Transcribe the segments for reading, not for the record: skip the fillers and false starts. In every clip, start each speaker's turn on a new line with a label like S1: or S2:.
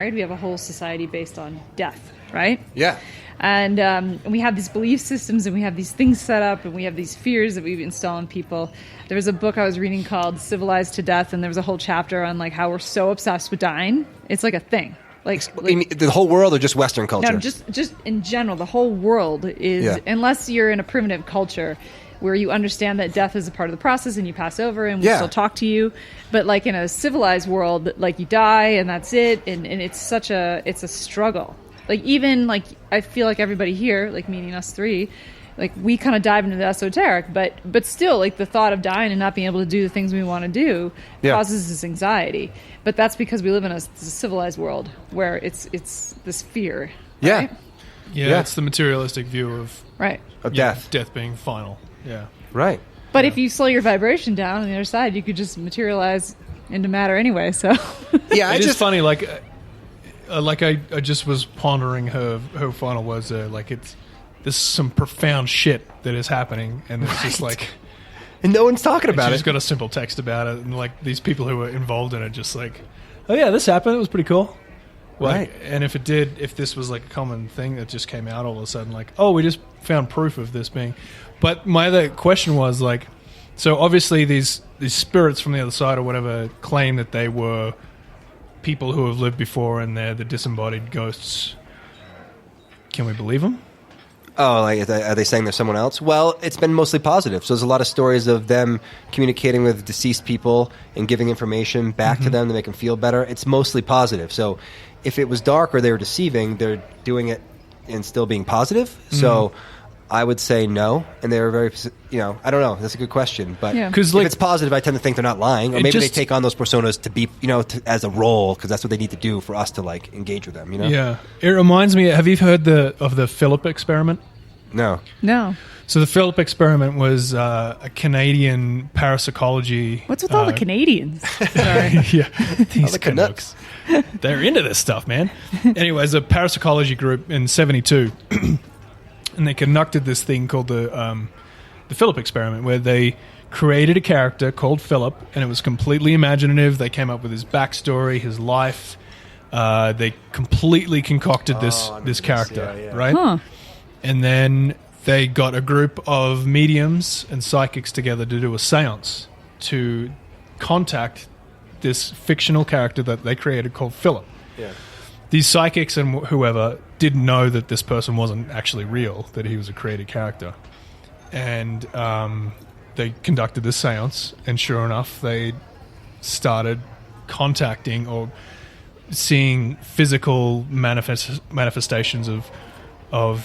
S1: We have a whole society based on death, right?
S2: Yeah.
S1: And we have these belief systems, and we have these things set up, and we have these fears that we install in people. There was a book I was reading called Civilized to Death, and there was a whole chapter on like how we're so obsessed with dying. It's like a thing. Like
S2: the whole world or just Western culture?
S1: No, just in general. The whole world is, unless you're in a primitive culture where you understand that death is a part of the process and you pass over and we still talk to you. But like in a civilized world, like you die and that's it. And it's it's a struggle. Like even like, I feel like everybody here, like meaning us three, like we kind of dive into the esoteric, but still like the thought of dying and not being able to do the things we want to do causes this anxiety. But that's because we live in a civilized world where it's this fear. Right?
S3: Yeah, it's the materialistic view of
S2: death.
S3: Death being final. Yeah.
S2: Right.
S1: But if you slow your vibration down on the other side, you could just materialize into matter anyway. So
S3: it is funny. Like I just was pondering her final words there. Like this is some profound shit that is happening, and it's just like,
S2: and no one's talking about it.
S3: She's got a simple text about it, and like these people who were involved in it, just like, oh yeah, this happened. It was pretty cool. Like, right. And if this was like a common thing that just came out all of a sudden, like, oh, we just found proof of this being. But my other question was like, so obviously these spirits from the other side or whatever claim that they were people who have lived before and they're the disembodied ghosts. Can we believe them?
S2: Oh, like are they saying there's someone else? Well, it's been mostly positive. So there's a lot of stories of them communicating with deceased people and giving information back to them to make them feel better. It's mostly positive. So if it was dark or they were deceiving, they're doing it and still being positive. So I would say no, and they were very, I don't know. That's a good question, but if it's positive, I tend to think they're not lying, or maybe they take on those personas to be, as a role, because that's what they need to do for us to like engage with them.
S3: Yeah, it reminds me. Have you heard of the Philip experiment?
S2: No.
S3: So the Philip experiment was a Canadian parapsychology.
S1: What's with all the Canadians? Sorry.
S3: These Canucks. They're into this stuff, man. Anyways, a parapsychology group in '72. And they conducted this thing called the Philip experiment, where they created a character called Philip, and it was completely imaginative. They came up with his backstory, his life. They completely concocted this character, right?
S1: Huh.
S3: And then they got a group of mediums and psychics together to do a seance to contact this fictional character that they created called Philip.
S2: Yeah.
S3: These psychics and whoever didn't know that this person wasn't actually real, that he was a created character. And they conducted this seance, and sure enough, they started contacting or seeing physical manifestations of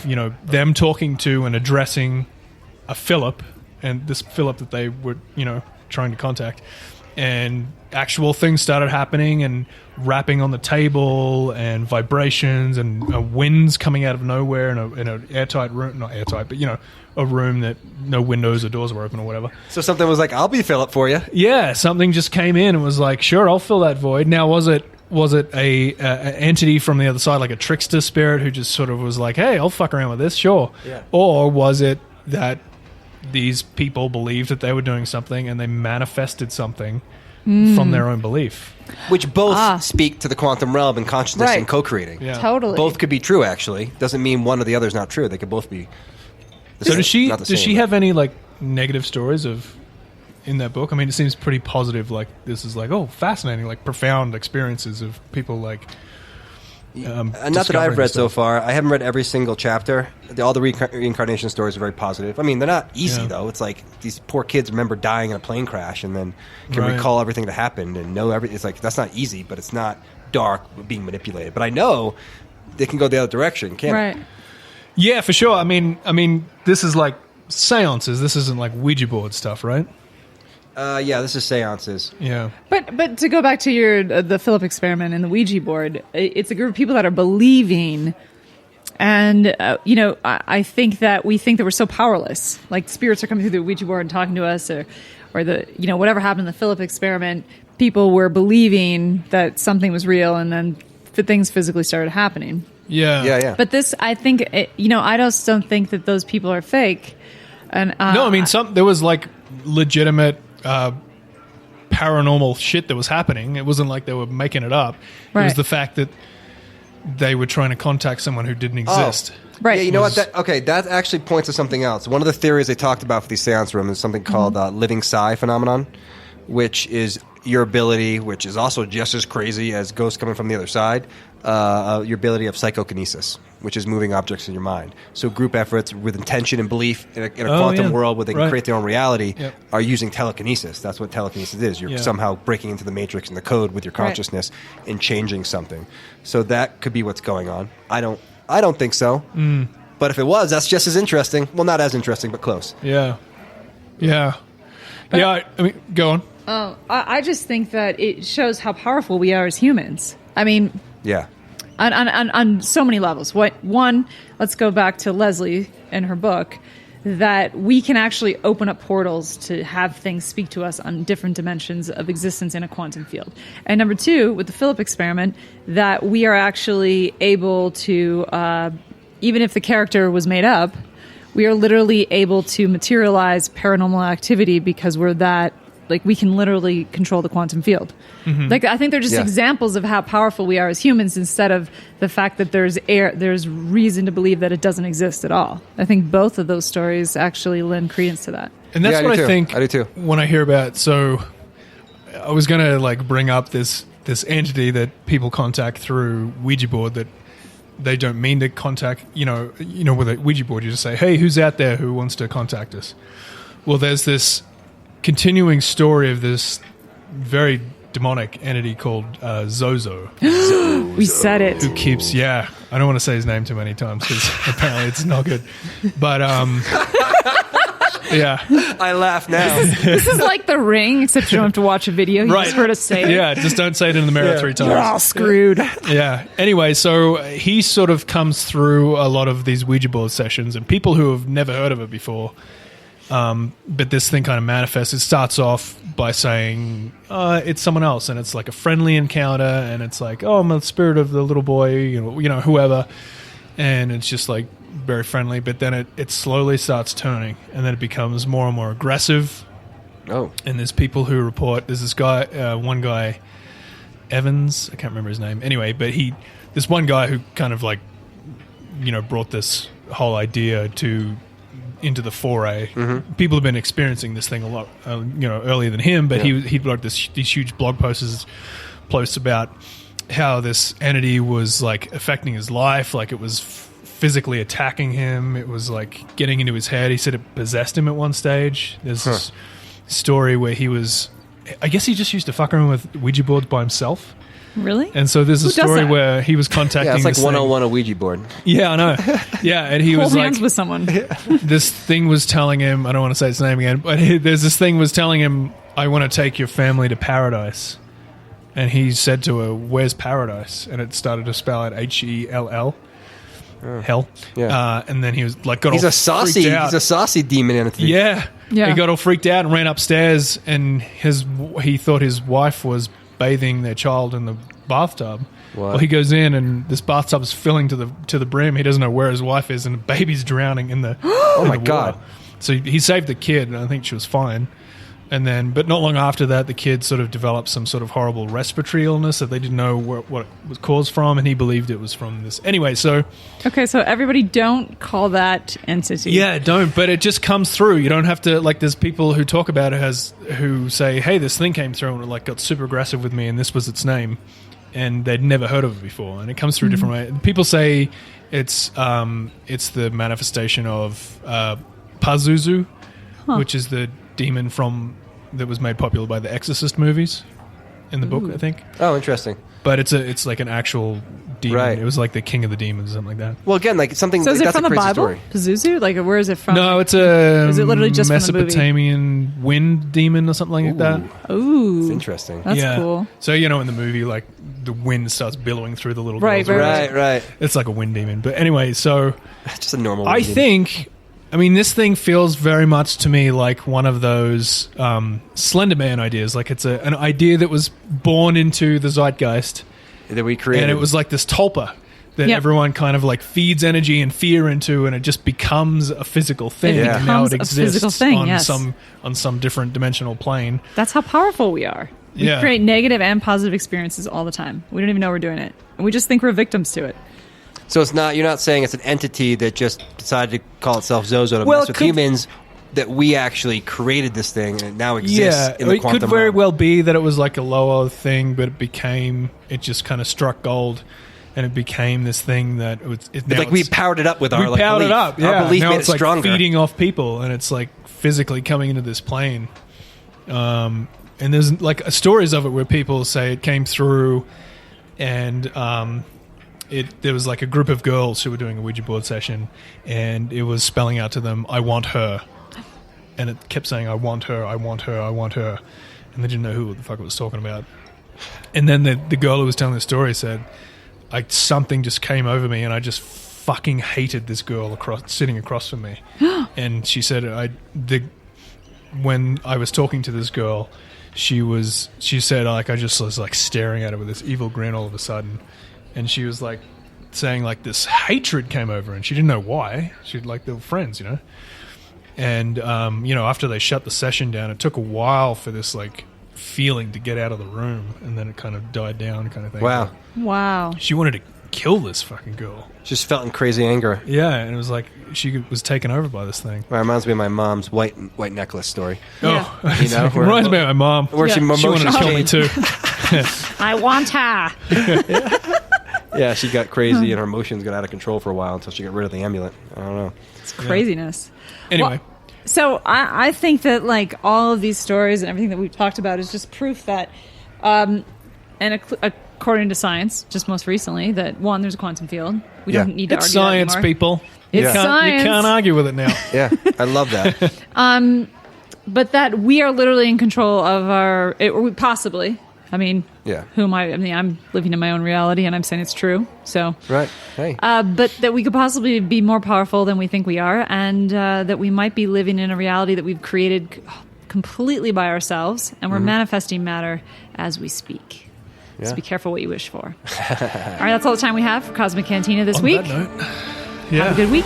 S3: them talking to and addressing a Philip, and this Philip that they were, trying to contact. And actual things started happening, and rapping on the table, and vibrations, and winds coming out of nowhere in an airtight room. Not airtight, but a room that no windows or doors were open or whatever.
S2: So something was like, I'll be Philip for you.
S3: Yeah, something just came in and was like, sure, I'll fill that void. Now, was it a entity from the other side, like a trickster spirit who just sort of was like, hey, I'll fuck around with this, sure.
S2: Yeah.
S3: Or was it that these people believed that they were doing something and they manifested something from their own belief?
S2: Which both speak to the quantum realm and consciousness and co-creating.
S3: Yeah.
S1: Totally.
S2: Both could be true, actually. Doesn't mean one or the other is not true. They could both be the same.
S3: Does she have any like negative stories in that book? I mean, it seems pretty positive. Like, this is like, oh, fascinating, like profound experiences of people like
S2: not that I've read so far. I haven't read every single chapter. All the reincarnation stories are very positive. I mean, they're not easy, though. It's like these poor kids remember dying in a plane crash and then can recall everything that happened and know everything. It's like, that's not easy, but it's not dark being manipulated. But I know they can go the other direction, can't it?
S3: Yeah, for sure. I mean, this is like seances. This isn't like Ouija board stuff, right?
S2: This is seances.
S3: Yeah.
S1: But to go back to the Philip experiment and the Ouija board, it's a group of people that are believing, and I think that we think that we're so powerless. Like spirits are coming through the Ouija board and talking to us, or the whatever happened in the Philip experiment, people were believing that something was real, and then things physically started happening.
S3: Yeah.
S1: But this, I think, I just don't think that those people are fake. And
S3: no, I mean, there was like legitimate paranormal shit that was happening. It wasn't like they were making it up. It was the fact that they were trying to contact someone who didn't exist.
S1: Right.
S2: Yeah, you know what? That actually points to something else. One of the theories they talked about for these seance rooms is something called living psi phenomenon, which is your ability, which is also just as crazy as ghosts coming from the other side, your ability of psychokinesis, which is moving objects in your mind. So group efforts with intention and belief in a quantum world where they can create their own reality are using telekinesis. That's what telekinesis is. You're somehow breaking into the matrix and the code with your consciousness and changing something. So that could be what's going on. I don't think so. But if it was, that's just as interesting. Well, not as interesting, but close.
S3: Yeah. I mean, go on.
S1: I just think that it shows how powerful we are as humans. I mean, on so many levels. One, let's go back to Leslie and her book, that we can actually open up portals to have things speak to us on different dimensions of existence in a quantum field. And number two, with the Philip experiment, that we are actually able to, even if the character was made up, we are literally able to materialize paranormal activity because we're that, like, we can literally control the quantum field. Like, I think they're just examples of how powerful we are as humans, instead of the fact that there's reason to believe that it doesn't exist at all. I think both of those stories actually lend credence to that.
S3: And that's what I think.
S2: I do too.
S3: When I hear about, so I was going to bring up this entity that people contact through Ouija board that they don't mean to contact. You know, with a Ouija board, you just say, "Hey, who's out there who wants to contact us?" Well, there's this continuing story of this very demonic entity called Zozo.
S1: We said it.
S3: Who keeps, I don't want to say his name too many times because apparently it's not good. But,
S2: I laugh now.
S1: This is like The Ring, except you don't have to watch a video. You just heard us say it.
S3: Yeah, just don't say it in the mirror 3 times.
S1: You're all screwed.
S3: Yeah. Anyway, so he sort of comes through a lot of these Ouija board sessions, and people who have never heard of it before, but this thing kind of manifests. It starts off by saying it's someone else, and it's like a friendly encounter, and it's like, oh, I'm the spirit of the little boy, you know, whoever, and it's just like very friendly. But then it slowly starts turning, and then it becomes more and more aggressive.
S2: Oh,
S3: and there's people who report. There's this guy, one guy, Evans. I can't remember his name. Anyway, but this one guy who kind of like, brought this whole idea into the foray. People have been experiencing this thing a lot, earlier than him, but he wrote these huge blog posts about how this entity was like affecting his life, like it was physically attacking him. It was like getting into his head. He said it possessed him at one stage. There's this story where I guess he just used to fuck around with Ouija boards by himself.
S1: Really?
S3: And so there's a story where he was contacting.
S2: Yeah, it's like
S3: this
S2: 101 a Ouija board.
S3: Yeah, I know. Yeah, and he was
S1: Hold hands
S3: like,
S1: with someone.
S3: This thing was telling him. I don't want to say its name again, but there's this thing was telling him, "I want to take your family to paradise." And he said to her, "Where's paradise?" And it started to spell out Hell. Hell.
S2: Yeah.
S3: And then he was like,
S2: He's a saucy demon entity.
S3: Yeah. He got all freaked out and ran upstairs, and he thought his wife was bathing their child in the bathtub.
S2: What?
S3: Well, he goes in, and this bathtub's filling to the brim. He doesn't know where his wife is, and the baby's drowning in the
S2: oh my God.
S3: So he saved the kid, and I think she was fine. And then, but not long after that, the kid sort of developed some sort of horrible respiratory illness that they didn't know what it was caused from, and he believed it was from this. Anyway, so
S1: everybody don't call that entity.
S3: Yeah, don't. But it just comes through. You don't have to, like, there's people who talk about it who say, "Hey, this thing came through and it like got super aggressive with me, and this was its name," and they'd never heard of it before, and it comes through different ways. People say it's the manifestation of Pazuzu, which is the demon that was made popular by the Exorcist movies in the book, I think.
S2: Oh, interesting.
S3: But it's like an actual demon.
S2: Right.
S3: It was like the king of the demons or something like that.
S2: Well, again, like something.
S1: So is it
S2: that's
S1: from
S2: a
S1: the
S2: crazy
S1: Bible?
S2: Story.
S1: Pazuzu? Like, where is it from?
S3: No, it's
S1: is it literally just
S3: Mesopotamian wind demon or something like that.
S1: Ooh,
S2: it's interesting.
S1: That's cool.
S3: So in the movie, like the wind starts billowing through the little
S1: right,
S3: girls.
S2: Right.
S3: It's like a wind demon. But anyway, so
S2: It's just a normal.
S3: I think. I mean, this thing feels very much to me like one of those Slender Man ideas. Like it's an idea that was born into the zeitgeist
S2: that we created,
S3: and it was like this tulpa that everyone kind of like feeds energy and fear into, and it just becomes a physical thing.
S1: And
S3: now it exists
S1: physical thing,
S3: on some different dimensional plane.
S1: That's how powerful we are. We create negative and positive experiences all the time. We don't even know we're doing it. And we just think we're victims to it.
S2: So you're not saying it's an entity that just decided to call itself Zozo to mess with humans, that we actually created this thing and it now exists in the quantum realm. It could
S3: very well be that it was like a lower thing, but it just kind of struck gold. And it became this thing that
S2: we powered it up with our belief.
S3: Our
S2: belief
S3: now
S2: made
S3: it's
S2: it stronger.
S3: Feeding off people, and it's like physically coming into this plane. And there's like stories of it where people say it came through, and there was like a group of girls who were doing a Ouija board session, and it was spelling out to them, "I want her," and it kept saying, "I want her, I want her, I want her," and they didn't know who the fuck it was talking about. And then the girl who was telling the story said, something just came over me, and I just fucking hated this girl sitting across from me. And she said, when I was talking to this girl, she said, like, I just was like staring at her with this evil grin all of a sudden, and she was like saying like this hatred came over her, and she didn't know why. They were friends, you know. And after they shut the session down, it took a while for this like feeling to get out of the room, and then it kind of died down, kind of thing.
S1: Wow.
S3: She wanted to kill this fucking girl.
S2: Just felt in crazy anger.
S3: Yeah, and it was like she was taken over by this thing.
S2: Well, it reminds me of my mom's white necklace story.
S1: Yeah.
S3: Oh, it reminds me of my mom.
S2: Where she wanted
S3: to kill me too.
S1: I want her.
S2: Yeah, she got crazy and her emotions got out of control for a while until she got rid of the amulet. I don't know.
S1: It's craziness.
S3: Yeah. Anyway.
S1: So I think that like all of these stories and everything that we've talked about is just proof that, and according to science, just most recently, that one, there's a quantum field. We don't need to argue
S3: science,
S1: that anymore.
S3: people.
S1: It's science.
S3: You can't argue with it now.
S2: Yeah, I love that.
S1: But that we are literally in control of possibly. I mean, who am I? I mean, I'm living in my own reality, and I'm saying it's true. So
S2: right, hey.
S1: But that we could possibly be more powerful than we think we are, and that we might be living in a reality that we've created completely by ourselves, and we're manifesting matter as we speak. Yeah. So be careful what you wish for. All right, that's all the time we have for Cosmic Cantina this week.
S3: On that note,
S1: have a good week.